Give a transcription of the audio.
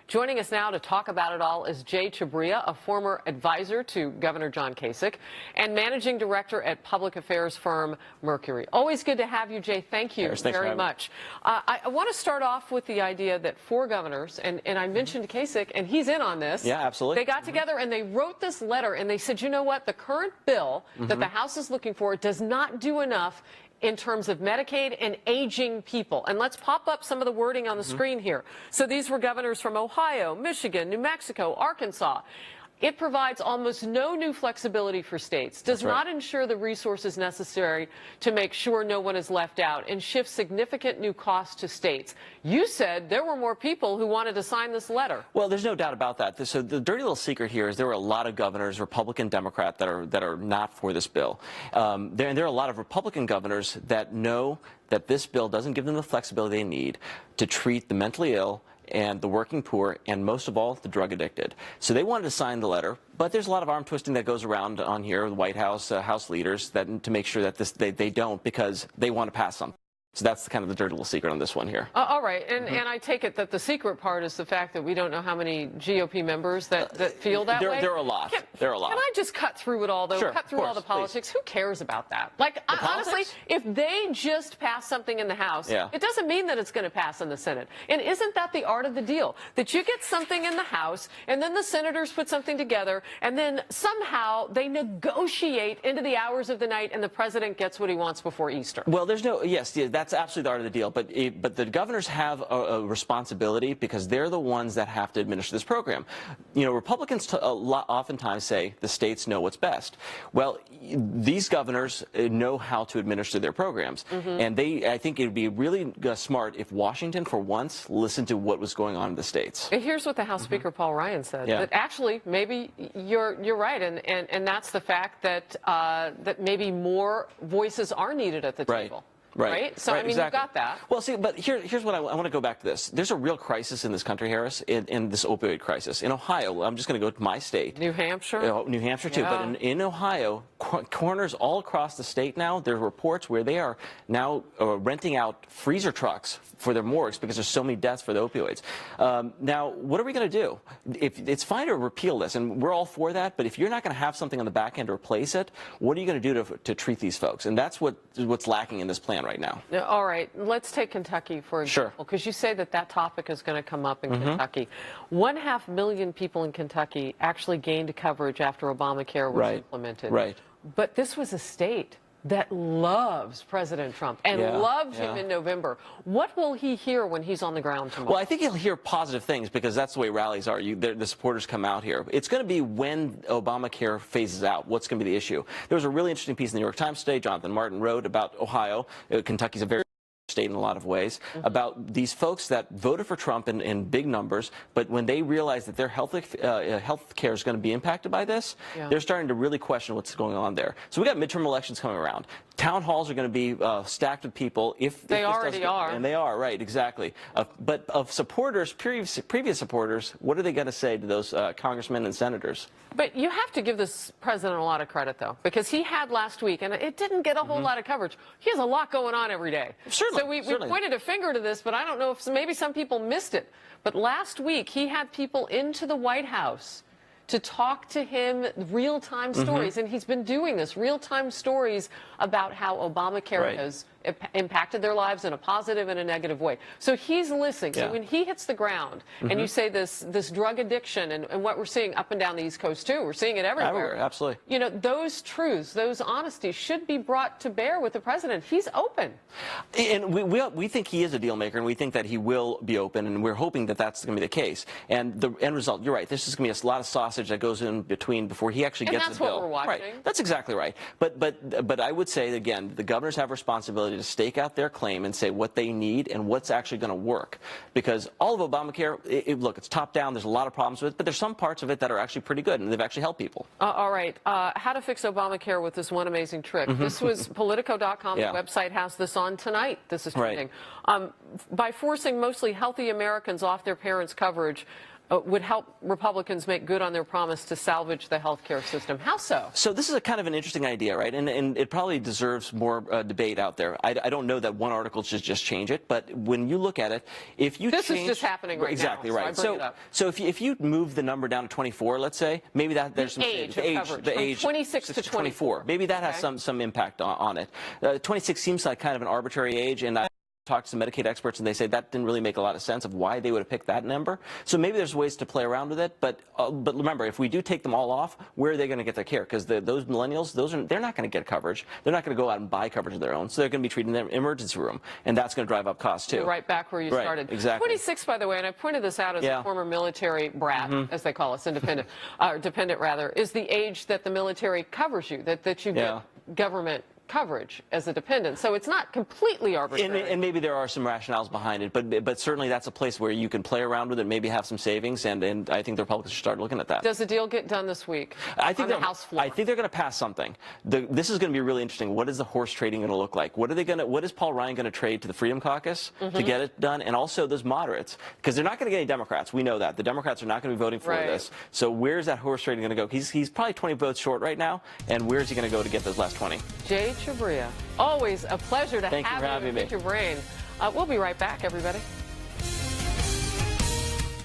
Joining us now to talk about it all is Jay Chabria, a former advisor to Governor John Kasich and managing director at public affairs firm Mercury. Always good to have you, Jay. Thank you very much. I want to start off with the idea that four governors, and I mentioned Kasich, and he's in on this. Yeah, absolutely. They got together and they wrote this letter, and they said, you know what, the current bill that the House is looking for does not do enough in terms of Medicaid and aging people. And let's pop up some of the wording on the screen here. So these were governors from Ohio, Michigan, New Mexico, Arkansas. It provides almost no new flexibility for states, does not ensure the resources necessary to make sure no one is left out, and shifts significant new costs to states. You said there were more people who wanted to sign this letter. Well, there's no doubt about that. So the dirty little secret here is there were a lot of governors, Republican, Democrat, that are not for this bill. There are a lot of Republican governors that know that this bill doesn't give them the flexibility they need to treat the mentally ill and the working poor, and most of all, the drug addicted. So they wanted to sign the letter, but there's a lot of arm twisting that goes around on here, the White House, House leaders, that to make sure that they don't, because they want to pass something. So that's kind of the dirty little secret on this one here. All right, and I take it that the secret part is the fact that we don't know how many GOP members that feel that way? There are a lot. There are a lot. Can I just cut through it all, though? Sure, cut through all the politics? Please. Who cares about that? Like, honestly, if they just pass something in the House, it doesn't mean that it's going to pass in the Senate. And isn't that the art of the deal? That you get something in the House, and then the senators put something together, and then somehow they negotiate into the hours of the night, and the president gets what he wants before Easter. Well, there's no, that's absolutely the art of the deal, but the governors have a responsibility, because they're the ones that have to administer this program. You know, Republicans oftentimes say the states know what's best. Well, these governors know how to administer their programs, and I think it would be really smart if Washington, for once, listened to what was going on in the states. Here's what the House Speaker Paul Ryan said. That actually, maybe you're right, and that's the fact that that maybe more voices are needed at the table. Right? So, I mean, you've got that. Well, see, but here's what I want to go back to this. There's a real crisis in this country, Harris, in this opioid crisis. In Ohio, I'm just going to go to my state. New Hampshire? New Hampshire, too. But in Ohio, corners all across the state now, there are reports where they are now renting out freezer trucks for their morgues because there's so many deaths for the opioids. Now, what are we going to do? It's fine to repeal this, and we're all for that, but if you're not going to have something on the back end to replace it, what are you going to do to treat these folks? And that's what's lacking in this plan right now. All right, let's take Kentucky for example, because you say that topic is going to come up in Kentucky. 1.5 million people in Kentucky actually gained coverage after Obamacare was implemented. But this was a state that loves President Trump and loved him in November. What will he hear when he's on the ground tomorrow? Well, I think he'll hear positive things, because that's the way rallies are. The supporters come out here. It's going to be when Obamacare phases out. What's going to be the issue? There was a really interesting piece in the New York Times today. Jonathan Martin wrote about Ohio. Kentucky's a very state in a lot of ways, about these folks that voted for Trump in big numbers, but when they realize that their health care is going to be impacted by this, they're starting to really question what's going on there. So we got midterm elections coming around. Town halls are going to be stacked with people. They already are. And they are, right, exactly. But of supporters, previous supporters, what are they going to say to those congressmen and senators? But you have to give this president a lot of credit, though, because he had last week, and it didn't get a whole lot of coverage. He has a lot going on every day. Certainly. So we pointed a finger to this, but I don't know if maybe some people missed it. But last week, he had people into the White House to talk to him real-time stories, and he's been doing this, real-time stories about how Obamacare has impacted their lives in a positive and a negative way. So he's listening. So when he hits the ground, and you say this drug addiction and what we're seeing up and down the East Coast too, we're seeing it everywhere. Absolutely. You know, those truths, those honesties should be brought to bear with the president. He's open. And we think he is a deal maker, and we think that he will be open, and we're hoping that that's going to be the case. And the end result, you're right, this is going to be a lot of sausage that goes in between before he actually gets the bill. And that's what we're watching. Right. That's exactly right. But I would say, again, the governors have a responsibility to stake out their claim and say what they need and what's actually going to work. Because all of Obamacare, look, it's top down. There's a lot of problems with it, but there's some parts of it that are actually pretty good, and they've actually helped people. All right. How to fix Obamacare with this one amazing trick. This was Politico.com. The website has this on tonight. This is trending. By forcing mostly healthy Americans off their parents' coverage, would help Republicans make good on their promise to salvage the health care system. How so? So this is a kind of an interesting idea, right? And it probably deserves more debate out there. I don't know that one article should just change it, but when you look at it, if you this is just happening right exactly now, right. So I bring it up. So if you move the number down to 24, let's say, maybe that there's some age the of coverage, the age 26 to 24. Maybe that has some impact on it. 26 seems like kind of an arbitrary age, and I talked to some Medicaid experts, and they say that didn't really make a lot of sense of why they would have picked that number. So maybe there's ways to play around with it. But remember, if we do take them all off, where are they going to get their care? Because those millennials, they're not going to get coverage. They're not going to go out and buy coverage of their own. So they're going to be treated in their emergency room, and that's going to drive up costs too. You're right back where you started. Exactly. 26, by the way, and I pointed this out as a former military brat, as they call us, dependent rather, is the age that the military covers you, that you get government coverage as a dependent. So it's not completely arbitrary. And maybe there are some rationales behind it, but certainly that's a place where you can play around with it, maybe have some savings, and I think the Republicans should start looking at that. Does the deal get done this week I think on the House floor? I think they're going to pass something. This is going to be really interesting. What is the horse trading going to look like? What is Paul Ryan going to trade to the Freedom Caucus to get it done? And also those moderates, because they're not going to get any Democrats. We know that. The Democrats are not going to be voting for this. So where's that horse trading going to go? He's probably 20 votes short right now, and where's he going to go to get those last 20? Jay Chabria. Always a pleasure to Thank you have for you having and me. pick your brain. We'll be right back, everybody.